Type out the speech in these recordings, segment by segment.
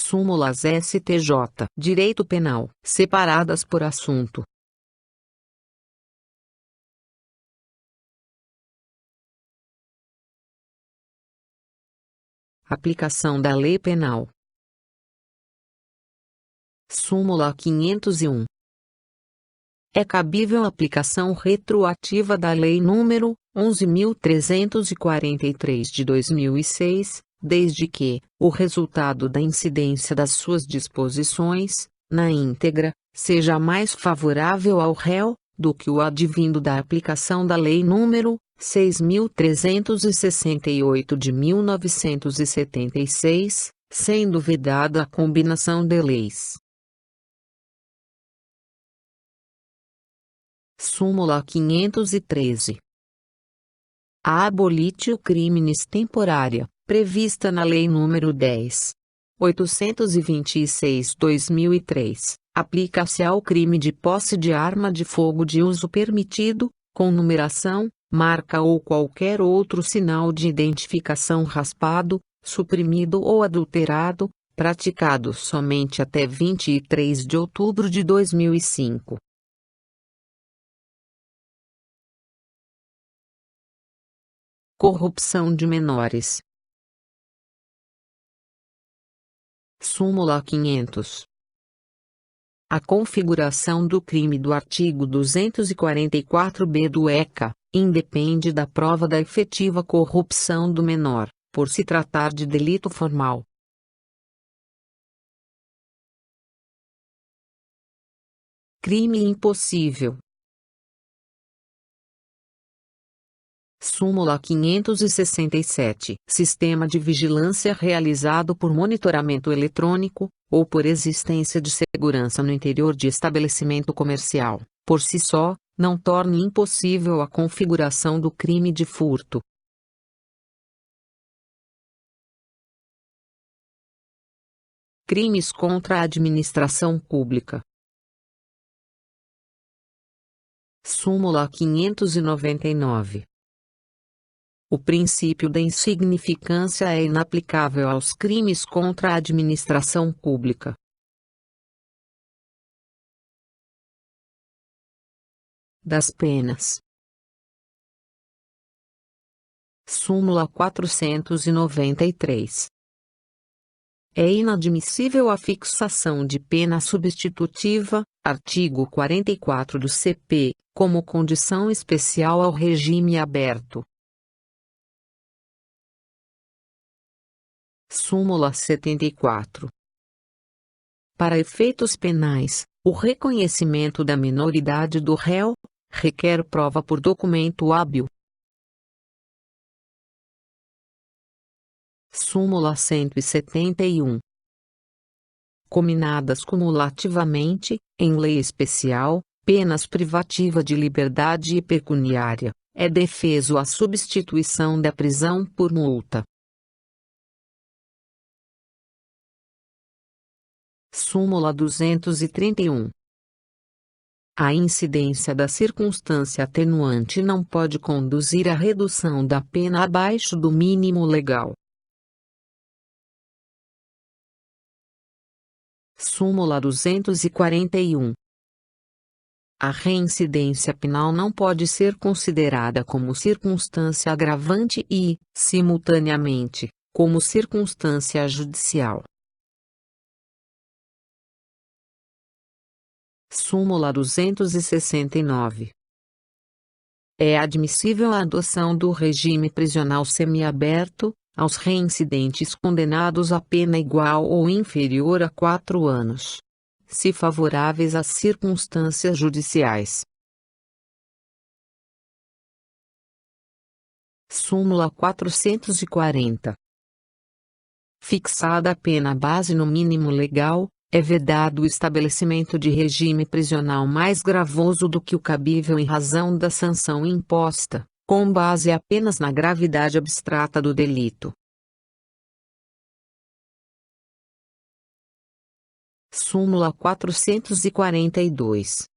Súmulas STJ. Direito Penal, separadas por assunto. Aplicação da Lei Penal. Súmula 501. É cabível a aplicação retroativa da Lei nº 11.343 de 2006, desde que o resultado da incidência das suas disposições, na íntegra, seja mais favorável ao réu do que o advindo da aplicação da Lei nº 6.368 de 1976, sendo vedada a combinação de leis. Súmula 513. A abolitio criminis temporária, prevista na Lei nº 10.826/2003, aplica-se ao crime de posse de arma de fogo de uso permitido, com numeração, marca ou qualquer outro sinal de identificação raspado, suprimido ou adulterado, praticado somente até 23 de outubro de 2005. Corrupção de menores. Súmula 500. A configuração do crime do artigo 244-B do ECA independe da prova da efetiva corrupção do menor, por se tratar de delito formal. Crime impossível. Súmula 567. Sistema de vigilância realizado por monitoramento eletrônico, ou por existência de segurança no interior de estabelecimento comercial, por si só, não torne impossível a configuração do crime de furto. Crimes contra a administração pública. Súmula 599. O princípio da insignificância é inaplicável aos crimes contra a administração pública. Das penas. Súmula 493. É inadmissível a fixação de pena substitutiva, artigo 44 do CP, como condição especial ao regime aberto. Súmula 74. Para efeitos penais, o reconhecimento da minoridade do réu requer prova por documento hábil. Súmula 171. Cominadas cumulativamente, em lei especial, penas privativa de liberdade e pecuniária, é defeso a substituição da prisão por multa. Súmula 231. A incidência da circunstância atenuante não pode conduzir à redução da pena abaixo do mínimo legal. Súmula 241. A reincidência penal não pode ser considerada como circunstância agravante e, simultaneamente, como circunstância judicial. Súmula 269. É admissível a adoção do regime prisional semiaberto, aos reincidentes condenados a pena igual ou inferior a 4 anos, se favoráveis às circunstâncias judiciais. Súmula 440. Fixada a pena base no mínimo legal, é vedado o estabelecimento de regime prisional mais gravoso do que o cabível em razão da sanção imposta, com base apenas na gravidade abstrata do delito. Súmula 442.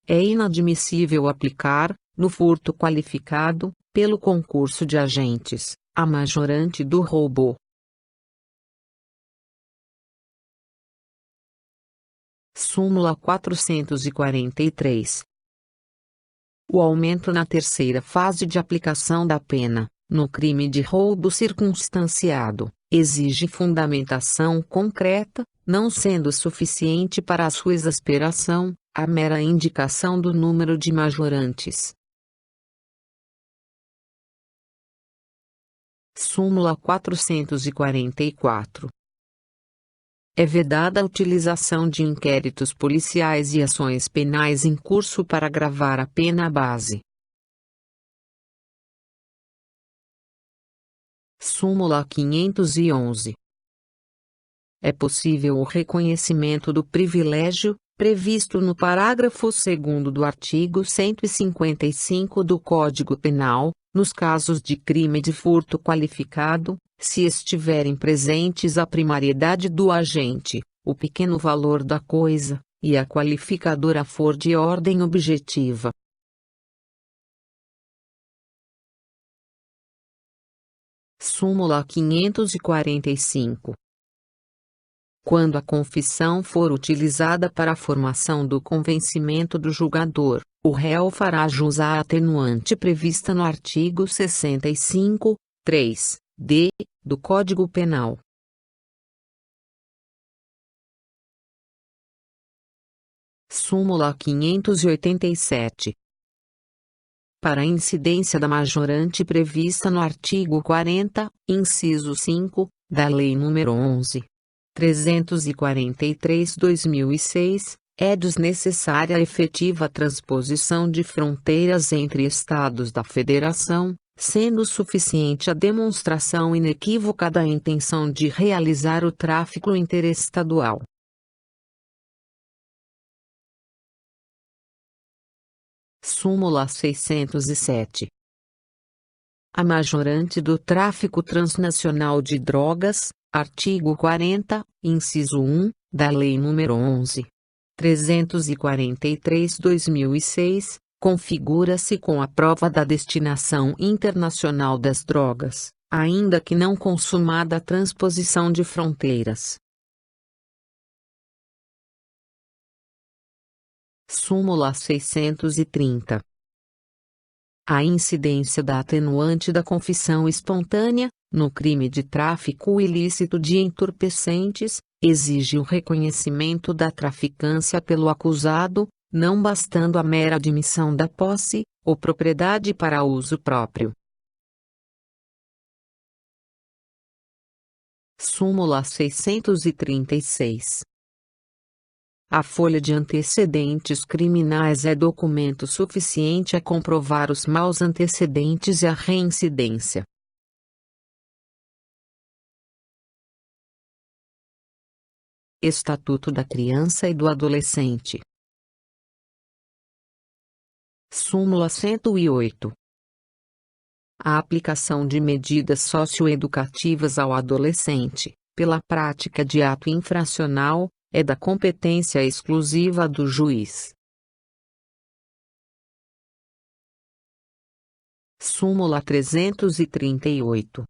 É inadmissível aplicar, no furto qualificado, pelo concurso de agentes, a majorante do roubo. Súmula 443. O aumento na terceira fase de aplicação da pena, no crime de roubo circunstanciado, exige fundamentação concreta, não sendo suficiente para a sua exasperação, a mera indicação do número de majorantes. Súmula 444. É vedada a utilização de inquéritos policiais e ações penais em curso para agravar a pena base. Súmula 511. É possível o reconhecimento do privilégio, previsto no parágrafo 2º do artigo 155 do Código Penal, nos casos de crime de furto qualificado, se estiverem presentes a primariedade do agente, o pequeno valor da coisa, e a qualificadora for de ordem objetiva. Súmula 545. Quando a confissão for utilizada para a formação do convencimento do julgador, o réu fará jus à atenuante prevista no artigo 65, 3d, do Código Penal. Súmula 587. Para a incidência da majorante prevista no artigo 40, inciso 5, da Lei nº 11.343/2006, é desnecessária a efetiva transposição de fronteiras entre Estados da Federação, sendo suficiente a demonstração inequívoca da intenção de realizar o tráfico interestadual. Súmula 607. A majorante do tráfico transnacional de drogas, artigo 40, inciso 1, da Lei nº 11.343/2006, configura-se com a prova da destinação internacional das drogas, ainda que não consumada a transposição de fronteiras. Súmula 630. A incidência da atenuante da confissão espontânea, no crime de tráfico ilícito de entorpecentes, exige o reconhecimento da traficância pelo acusado, não bastando a mera admissão da posse, ou propriedade para uso próprio. Súmula 636. A folha de antecedentes criminais é documento suficiente a comprovar os maus antecedentes e a reincidência. Estatuto da Criança e do Adolescente. Súmula 108. A aplicação de medidas socioeducativas ao adolescente, pela prática de ato infracional, é da competência exclusiva do juiz. Súmula 338.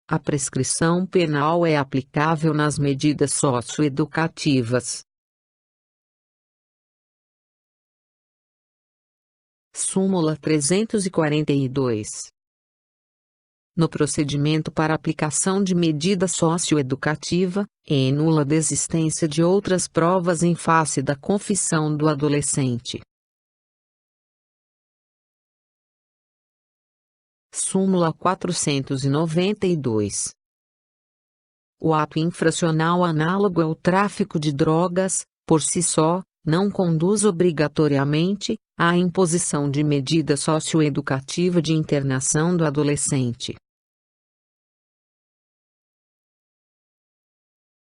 A prescrição penal é aplicável nas medidas socioeducativas. Súmula 342. No procedimento para aplicação de medida socioeducativa, é nula a desistência de outras provas em face da confissão do adolescente. Súmula 492. O ato infracional análogo ao tráfico de drogas, por si só, não conduz obrigatoriamente à imposição de medida socioeducativa de internação do adolescente.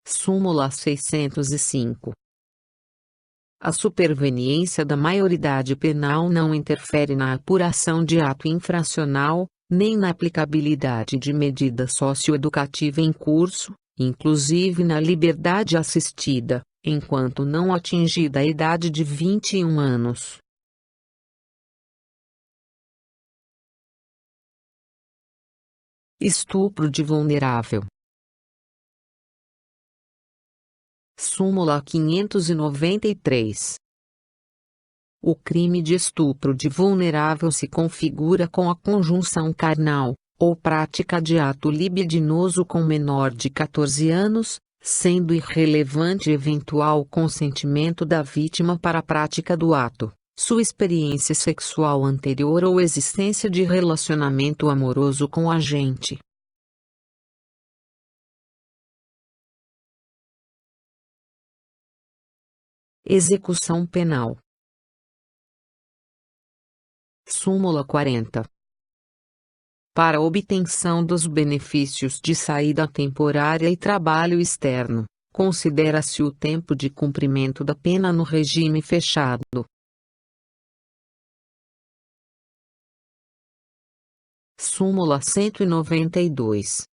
Súmula 605. A superveniência da maioridade penal não interfere na apuração de ato infracional, nem na aplicabilidade de medida socioeducativa em curso, inclusive na liberdade assistida, enquanto não atingida a idade de 21 anos. Estupro de vulnerável. Súmula 593. O crime de estupro de vulnerável se configura com a conjunção carnal, ou prática de ato libidinoso com menor de 14 anos, sendo irrelevante eventual consentimento da vítima para a prática do ato, sua experiência sexual anterior ou existência de relacionamento amoroso com o agente. Execução penal. Súmula 40. Para obtenção dos benefícios de saída temporária e trabalho externo, considera-se o tempo de cumprimento da pena no regime fechado. Súmula 192.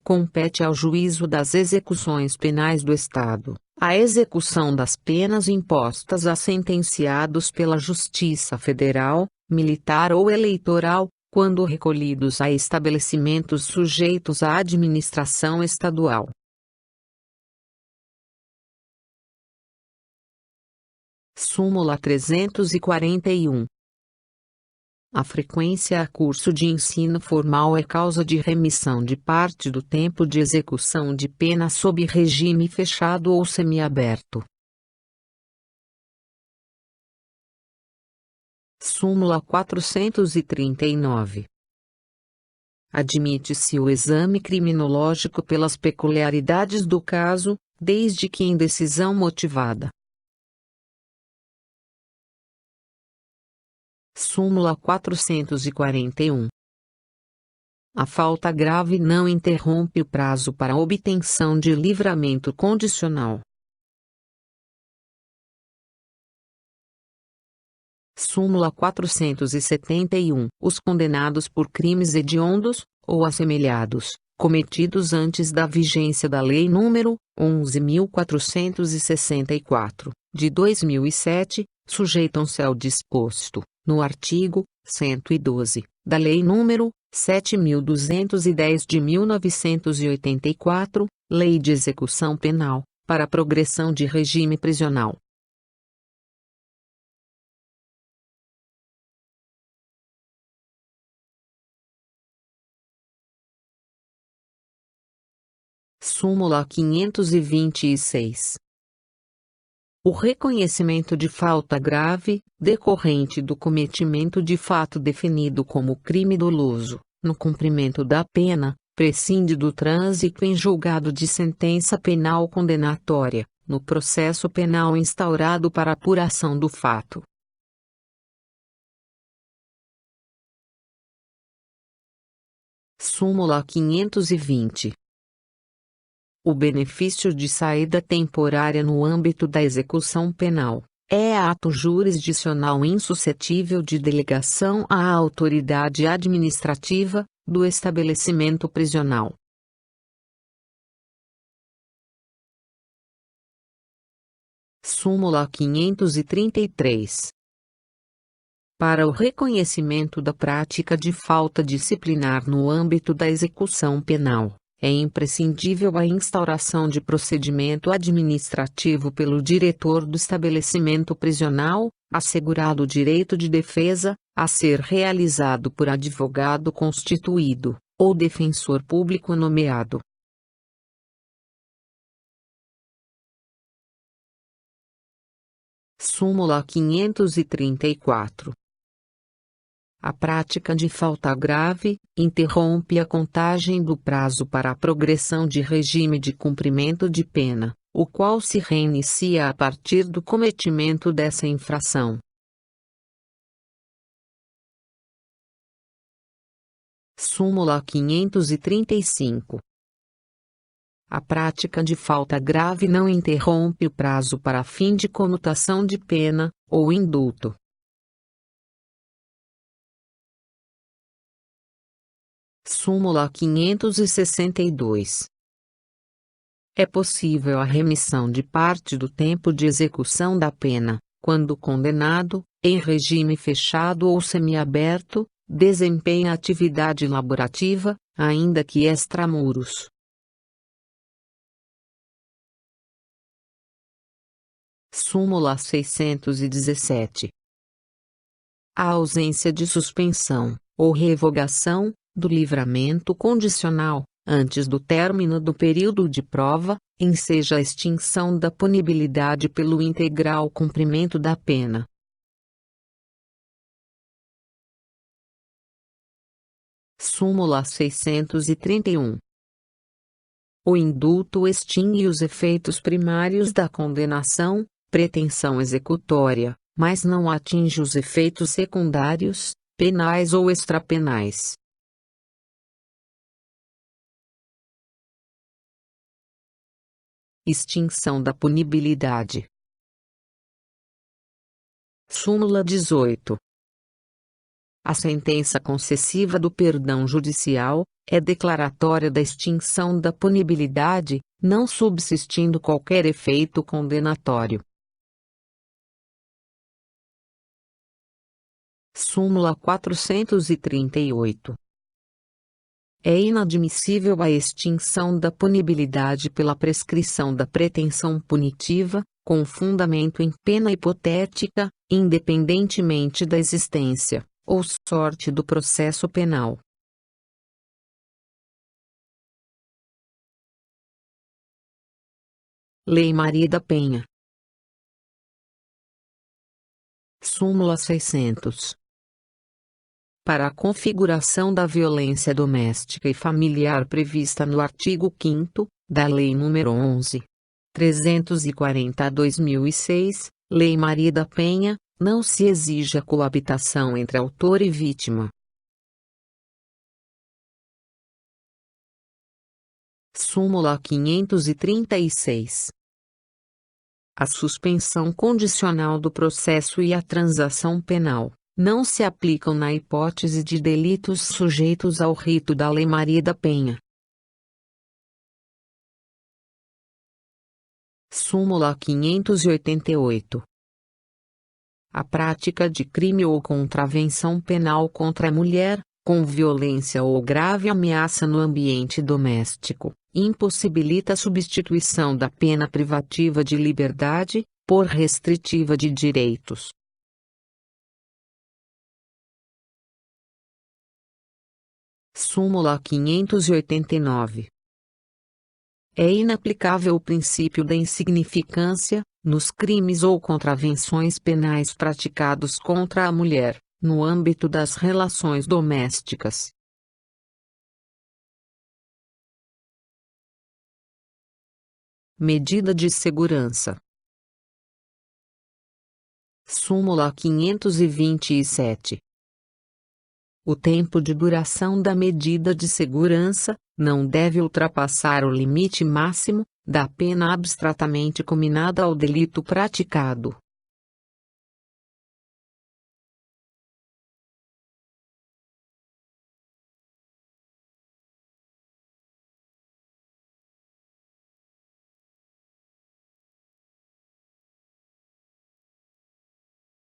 Compete ao juízo das execuções penais do Estado a execução das penas impostas a sentenciados pela Justiça Federal, Militar ou Eleitoral, quando recolhidos a estabelecimentos sujeitos à administração estadual. Súmula 341. A frequência a curso de ensino formal é causa de remissão de parte do tempo de execução de pena sob regime fechado ou semiaberto. Súmula 439. Admite-se o exame criminológico pelas peculiaridades do caso, desde que em decisão motivada. Súmula 441. A falta grave não interrompe o prazo para obtenção de livramento condicional. Súmula 471. Os condenados por crimes hediondos, ou assemelhados, cometidos antes da vigência da Lei nº 11.464, de 2007, sujeitam-se ao disposto no artigo 112 da Lei nº 7.210 de 1984, Lei de Execução Penal, para a progressão de regime prisional. Súmula 526. O reconhecimento de falta grave, decorrente do cometimento de fato definido como crime doloso, no cumprimento da pena, prescinde do trânsito em julgado de sentença penal condenatória, no processo penal instaurado para apuração do fato. Súmula 520. O benefício de saída temporária no âmbito da execução penal é ato jurisdicional insuscetível de delegação à autoridade administrativa do estabelecimento prisional. Súmula 533. Para o reconhecimento da prática de falta disciplinar no âmbito da execução penal, é imprescindível a instauração de procedimento administrativo pelo diretor do estabelecimento prisional, assegurado o direito de defesa, a ser realizado por advogado constituído, ou defensor público nomeado. Súmula 534. A prática de falta grave interrompe a contagem do prazo para a progressão de regime de cumprimento de pena, o qual se reinicia a partir do cometimento dessa infração. Súmula 535. A prática de falta grave não interrompe o prazo para fim de comutação de pena, ou indulto. Súmula 562. É possível a remissão de parte do tempo de execução da pena, quando o condenado, em regime fechado ou semiaberto, desempenha atividade laborativa, ainda que extramuros. Súmula 617. A ausência de suspensão, ou revogação, do livramento condicional, antes do término do período de prova, enseja a extinção da punibilidade pelo integral cumprimento da pena. Súmula 631. O indulto extingue os efeitos primários da condenação, pretensão executória, mas não atinge os efeitos secundários, penais ou extrapenais. Extinção da punibilidade. Súmula 18. A sentença concessiva do perdão judicial é declaratória da extinção da punibilidade, não subsistindo qualquer efeito condenatório. Súmula 438. É inadmissível a extinção da punibilidade pela prescrição da pretensão punitiva, com fundamento em pena hipotética, independentemente da existência ou sorte do processo penal. Lei Maria da Penha. Súmula 600. Para a configuração da violência doméstica e familiar prevista no artigo 5º da Lei nº 11.340/2006, Lei Maria da Penha, não se exige a coabitação entre autor e vítima. Súmula 536. A suspensão condicional do processo e a transação penal não se aplicam na hipótese de delitos sujeitos ao rito da Lei Maria da Penha. Súmula 588. A prática de crime ou contravenção penal contra a mulher, com violência ou grave ameaça no ambiente doméstico, impossibilita a substituição da pena privativa de liberdade, por restritiva de direitos. Súmula 589. É inaplicável o princípio da insignificância, nos crimes ou contravenções penais praticados contra a mulher, no âmbito das relações domésticas. Medida de segurança. Súmula 527. O tempo de duração da medida de segurança não deve ultrapassar o limite máximo da pena abstratamente cominada ao delito praticado.